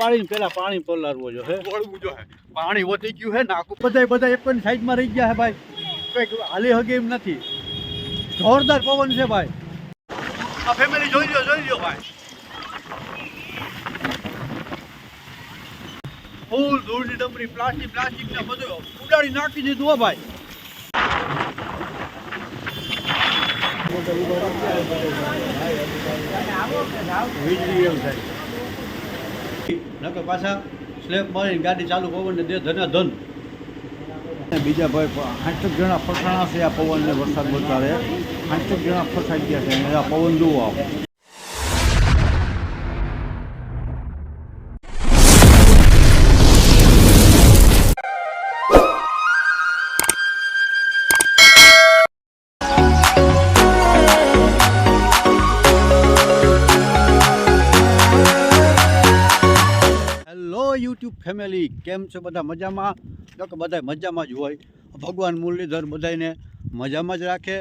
ઉપાડીને પેલા પાણી પલાળવો જો હે દોડવું જો હે પાણી વધી ગયું હે નાખું બધા એક પણ સાઈડમાં રહી ગયા હે ભાઈ કંઈક હાલી હગે એમ નથી જોરદાર પવન છે ભાઈ આ ફેમિલી જોઈ લ્યો ભાઈ ફૂલ ધૂળની ડમરી પ્લાસ્ટિક ને બધું ઉડાડી નાખી દીધું હો ભાઈ પાછા સ્લેબ મારીને ગાડી ચાલુ પવન દે ધના ધન બીજા ભાઈ 60 જણા ફસાણા છે આ પવનને વરસાદ બચાવે 60 જણા ફસાઈ ગયા છે અને આ પવન જોવો આવો યુટ્યુબ ફેમિલી કેમ છો બધા મજામાં જો કે બધા મજામાં જ હોય ભગવાન મુરલીધર બધાને મજામાં જ રાખે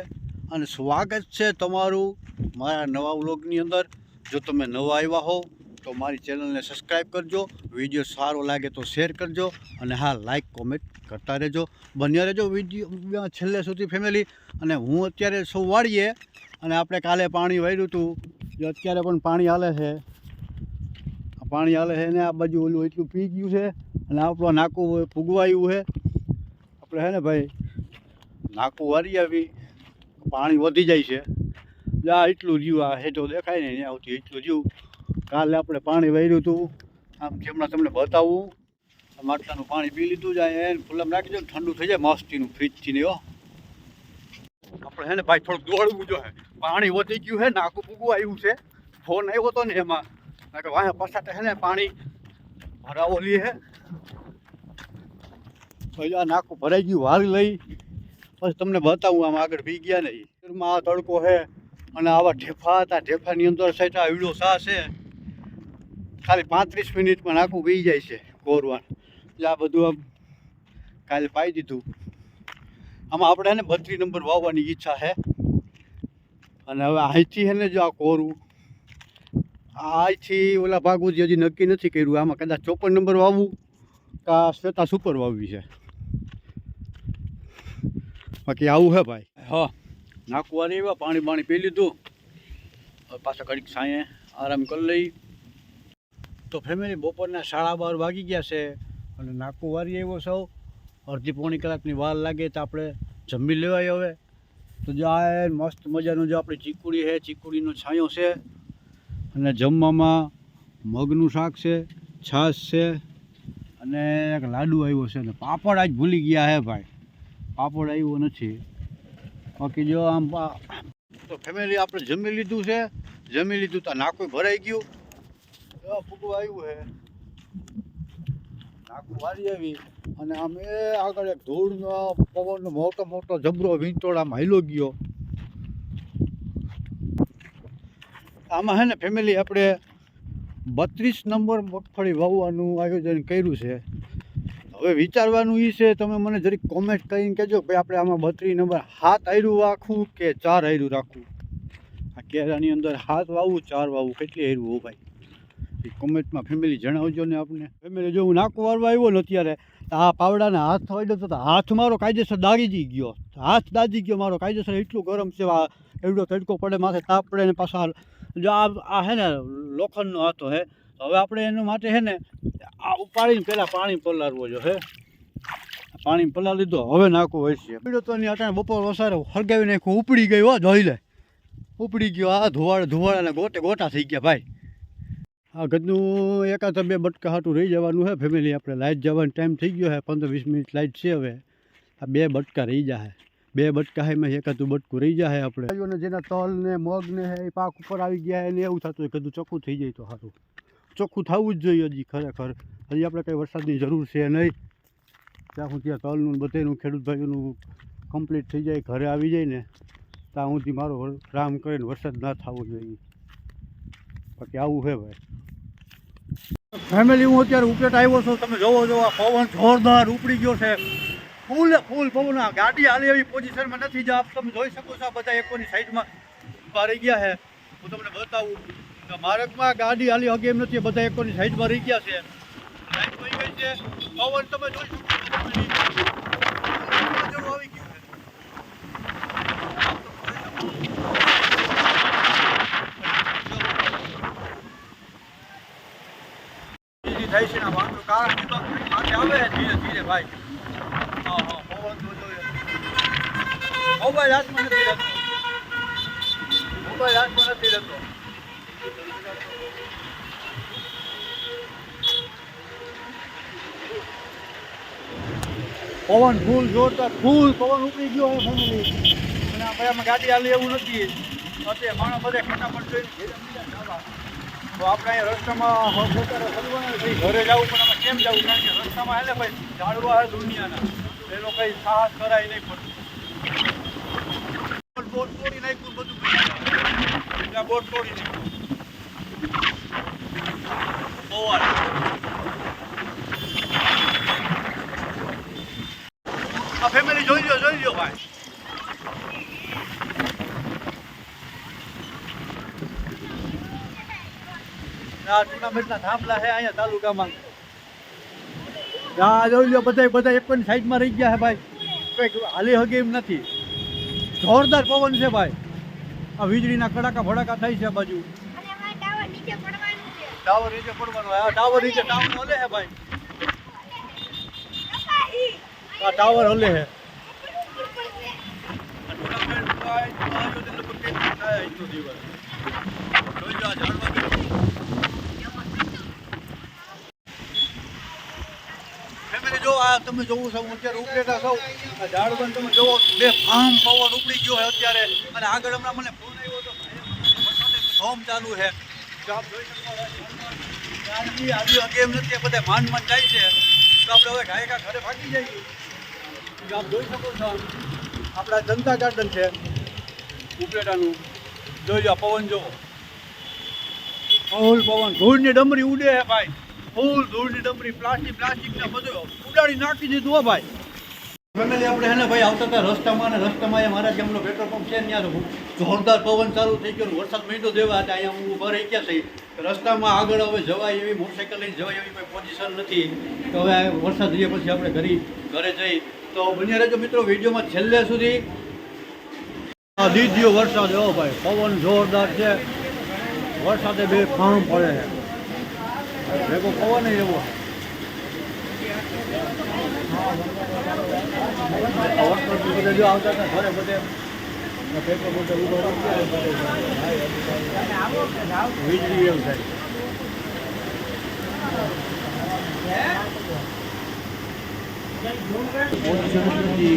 અને સ્વાગત છે તમારું મારા નવા વ્લોગની અંદર જો તમે નવા આવ્યા હો તો મારી ચેનલને સબસ્ક્રાઈબ કરજો વિડીયો સારો લાગે તો શેર કરજો અને હા લાઈક કોમેન્ટ કરતા રહેજો બન્યા રહેજો વિડીયો છેલ્લે સુધી ફેમિલી અને હું અત્યારે વાળીએ અને આપણે કાલે પાણી વાળ્યું હતું જો અત્યારે પણ પાણી હાલે છે પાણી હાલે છે ને આ બાજુ ઓલું એટલું પી ગયું છે અને આપણું નાકું ફૂગવાયું છે આપણે છે ને ભાઈ નાકું વારી આવી પાણી વધી જાય છે આ એટલું રહ્યું આ હેઠો દેખાય ને ત્યાં સુધી એટલું રહ્યું કાલે આપણે પાણી વાર્યું હતું આમ હમણાં તમને બતાવું માટલાનું પાણી પી લીધું જાય એને ફૂલમ નાખી દો ઠંડુ થઈ જાય મસ્તીનું ફ્રીજથી ને આપણે છે ને ભાઈ થોડુંક દોડવું જોઈએ પાણી વધી ગયું છે નાકું ફૂગવાયું છે ફોન આવ્યો હતો ને એમાં કે વાહ પછાટે છે ને પાણી ભરાવો લે હે પછી આ નાકું ભરાઈ ગયું વારી લઈ પછી તમને બતાવું આમ આગળ પી ગયા નહીં આ તડકો છે અને આવા ઢેફા હતા ઢેફાની અંદર સાઈડ આ વીડો સા છે ખાલી 35 મિનિટમાં નાકું પી જાય છે કોરવાન એટલે આ બધું આમ કાલે પાઈ દીધું આમાં આપણે ને 32 નંબર વાવવાની ઈચ્છા છે અને હવે અહીંથી છે ને જો આ કોરું આજથી ઓલા ભાગુજી હજી નક્કી નથી કર્યું આમાં કદાચ 54 નંબર વાવવું કા શ્વેતા સુપર વાવવી છે બાકી આવું હે ભાઈ હા નાખવા આવ્યા પાણી પી લીધું હવે પાછા ઘડીક સાંયે આરામ કરી લઈ તો ફેમિલી બપોરના 12:30 વાગી ગયા છે અને નાકું વારી આવ્યો સૌ અડધી પોણી કલાકની વાર લાગે તો આપણે જમી લેવાય હવે તો જાય મસ્ત મજાનું જો આપણી ચીકુડી છે ચીકુડીનો છાંયો છે અને જમવામાં મગનું શાક છે છાશ છે અને એક લાડુ આવ્યો છે ને પાપડ આજ ભૂલી ગયા હે ભાઈ પાપડ આવ્યો નથી બાકી જો આમ તો ફેમિલી આપણે જમી લીધું તો નાકું ભરાઈ ગયું ફૂગું આવ્યું છે નાકું વારી આવી અને આમ એ આગળ એક ધૂળનો પવનનો મોટો જબરો વીંટોળામાં હાલ્યો ગયો આમાં છે ને ફેમિલી આપણે 32 નંબર મગફળી વાવવાનું આયોજન કર્યું છે હવે વિચારવાનું એ છે તમે મને જરીક કોમેન્ટ કરીને કહેજો ભાઈ આપણે આમાં 32 નંબર 7 આયરું રાખવું કે 4 આયરું રાખવું આ કેરાની અંદર 7 વાવવું 4 વાવવું કેટલી આયરું હો ભાઈ એ કોમેન્ટમાં ફેમિલી જણાવજો ને આપણે ફેમિલી જો હું નાકું વારવા આવ્યો ને અત્યારે આ પાવડાને હાથ વાળ્યો તો હાથ મારો કાયદેસર દાગી ગયો હાથ દાજી ગયો મારો કાયદેસર એટલું ગરમ છે એવડો તડકો પડે માથે તાપ પડે ને પાછા જો આ હે ને લોખંડનો હતો હે હવે આપણે એના માટે છે ને આ ઉપાડીને પહેલાં પાણી પલાળવો જો હે પાણી પલાળી લીધો હવે નાખવું હોય છે પીડો તો નહીં અટાણે બપોર વસારે હળગાવી નાખ્યું ઉપડી ગયો જોઈ લે ઉપડી ગયો આ ધુવાળાને ગોટા થઈ ગયા ભાઈ આ ગદનું એકાદ 2 બટકા હાટું રહી જવાનું છે ફેમિલી આપણે લાઇટ જવાનો ટાઈમ થઈ ગયો છે 15-20 મિનિટ લાઇટ છે હવે આ 2 બટકા રહી જાય 2 બટકા એમાં એકાદું બટકું રહી જાય આપણે જેના તલ ને મગ ને એ પાક ઉપર આવી ગયા ને એવું થતું હોય કદું ચોખ્ખું થઈ જાય તો સારું ચોખ્ખું થવું જ જોઈએ હજી ખરેખર હજી આપણે કંઈ વરસાદની જરૂર છે નહીં ત્યાં સુધી તલનું બધાનું ખેડૂત ભાઈઓનું કમ્પ્લીટ થઈ જાય ઘરે આવી જાય ને ત્યાં સુધી મારો રામ કરીને વરસાદ ના થવો જોઈએ બાકી આવું છે ભાઈ ફેમિલી હું અત્યારે ઉપલેટ આવ્યો છું તમે જોવો આ પવન જોરદાર ઉપડી ગયો છે ફૂલ પવન ગાડી હાલી એવી પોઝિશનમાં નથી જ આપ તમે જોઈ શકો છો બધા એકોની સાઈડમાં ઊભા રહી ગયા છે હું તમને બતાવું માર્ગમાં ગાડી હાલી હગે એમ નથી બધા એકોની સાઈડમાં રહી ગયા છે લાઈટ વહી ગઈ છે પવન તમે જોઈ શકો છો વાવાઝોડું આવી ગયું છે થાય છે ને વાંધો કારણ માથે આવે ધીરે ધીરે ભાઈ હા હા પવન તો જોઈએ મોબાઈલ હાથમાં નથી રહેતો મોબાઈલ હાથમાં નથી રહેતો પવન ફૂલ જોરદાર ફૂલ પવન ઉપડી ગયો હોય ફેમિલી અને આ ભાઈ આમાં ગાડી હાલી એવું નથી અત્યારે માણસ બધે ફટાફટ જોઈને ઘરે મીડા જવા તો આપણે અહીંયા રસ્તામાં પોતાના સલવાના ભાઈ ઘરે જવું પણ આમાં કેમ જવું કારણ કે રસ્તામાં હાલે ભાઈ ઝાડવા હે દુનિયાના એનો કંઈ સાહસ કરાય નહીં પડતું બોટ તોડી નાખ્યું બધું ત્યાં બોટ તોડી નાખ્યું પવન આ ફેમિલી જોઈ લો ભાઈ આ ટુર્નામેન્ટના થાંભલા છે અહીંયા તાલુકામાં આ જોઈ લો બધા એક પણ સાઈડમાં રહી ગયા છે ભાઈ કંઈક હાલી હગે એમ નથી જોરદાર પવન છે ભાઈ આ વીજળીના કડાકા ભડાકા થાય છે આ બાજુ ટાવર નીચે પડવાનું આ ટાવર નીચે ટાવર હલે છે ભાઈ આ ટાવર હલે છે જો આ તમે જોવું છો અત્યારે ઉપડેલા છો આ ઝાડવન તમે જોવો બે ફામ પવન ઉપડી ગયો છે અત્યારે અને આગળ હમણાં મને ફોન આવ્યો હતો હોમ ચાલુ છે જો આપ જોઈ શકો આવી હગે એમ નથી બધા માંડ જાય છે તો આપણે હવે ગાયકા ઘરે ભાગી જઈએ જો આપ જોઈ શકો છો આપણા જનતા ગાર્ડન છે ઉપલેટાનું જોઈ લો પવન જોવો ફૂલ પવન ધૂળની ડમરી ઉડે છે ભાઈ ફૂલ ધૂળની ડમરી પ્લાસ્ટિકના બધું ઉડાડી નાખી દીધું હો ભાઈ ફેમિલી આપણે હે ને ભાઈ આવતા હતા રસ્તામાં અને રસ્તામાં એ મારા ગામનો પેટ્રોલ પંપ છે ને ત્યાં જોરદાર પવન ચાલુ થઈ ગયો વરસાદ મહિનો દેવા હતા અહીંયા હું ઊભા રહી ગયા છે રસ્તામાં આગળ હવે જવાય એવી મોટરસાઇકલ લઈને જવાય એવી કોઈ પોઝિશન નથી તો હવે વરસાદ થયા પછી આપણે ઘરે જઈ તો બન્યા રહેજો મિત્રો વિડીયોમાં છેલ્લે સુધી દીધો વરસાદ એવો ભાઈ પવન જોરદાર છે વરસાદે બે ફામ પડે છે ભેગો પવન એવો બધા જો આવતા હતા ઘરે બધે પેપર બધે ઉભો વીજળી એવું થાય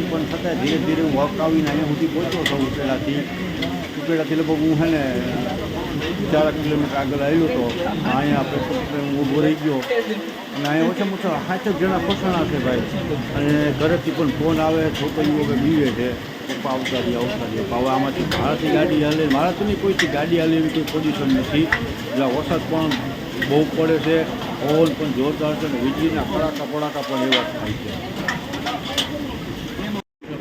પણ છતાં ધીરે ધીરે હું વોક આવીને અહીંયા સુધી પહોંચ્યો હતો ઉપેલાથી લગભગ હું છે ને 4 કિલોમીટર આગળ આવ્યો હતો અહીંયા પેટ્રોલ હું ઊભો રહી ગયો અને અહીંયા ઓછામાં ઓછા 60 જણા ફસાણા છે ભાઈ અને ઘરેથી પણ ફોન આવે છોકરીઓ કે બીવે છે પપ્પા આવતા રહ્યા હવે આમાંથી મારાથી ગાડી હાલે મારા તો નહીં કોઈથી ગાડી હાલે એવી કોઈ પોઝિશન નથી એટલે વરસાદ પણ બહુ પડે છે પવન પણ જોરદાર છે અને વીજળીના કડાકા પણ એવા થાય છે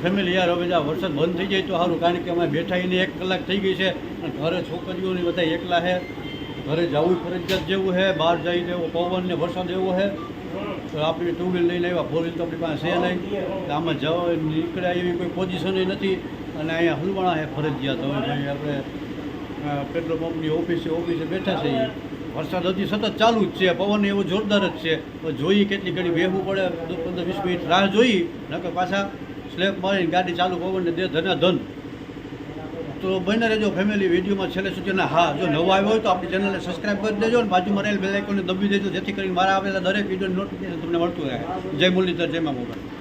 ફેમિલી યાર હવે આ વરસાદ બંધ થઈ જાય તો સારું કારણ કે અમે બેઠા એને 1 કલાક થઈ ગઈ છે અને ઘરે છોકરીઓની બધા એકલા છે ઘરે જવું ફરજિયાત જેવું છે બહાર જઈને એવો પવન ને વરસાદ એવો છે તો આપણે 2 વ્હીલ લઈને આવ્યા 4 વ્હીલ તો આપણી પાસે છે નહીં તો આમાં જવા નીકળ્યા એવી કોઈ પોઝિશન નથી અને અહીંયા હલવાણા છે ફરજિયાત હવે ભાઈ આપણે પેટ્રોલ પંપની ઓફિસે બેઠા છે વરસાદ હજી સતત ચાલુ જ છે પવન એવો જોરદાર જ છે જોઈએ કેટલી ઘડી બેહવું પડે 15-20 મિનિટ રાહ જોઈ નકર પાછા સ્લેબ મારીને ગાડી ચાલુ પવનને દે ધન તો બને રહેજો ફેમિલી વિડીયોમાં છેલ્લે સુધી અને હા જો નવા આવ્યો હોય તો આપણી ચેનલને સબસ્ક્રાઈબ કરી દેજો અને બાજુમાં રહેલ બેલ આઇકોનને દબી દેજો જેથી કરીને મારા આવેલા દરેક વિડીયોની નોટિફિકેશન તમને મળતું રહે જય મુરલીધર જય મા મોગલ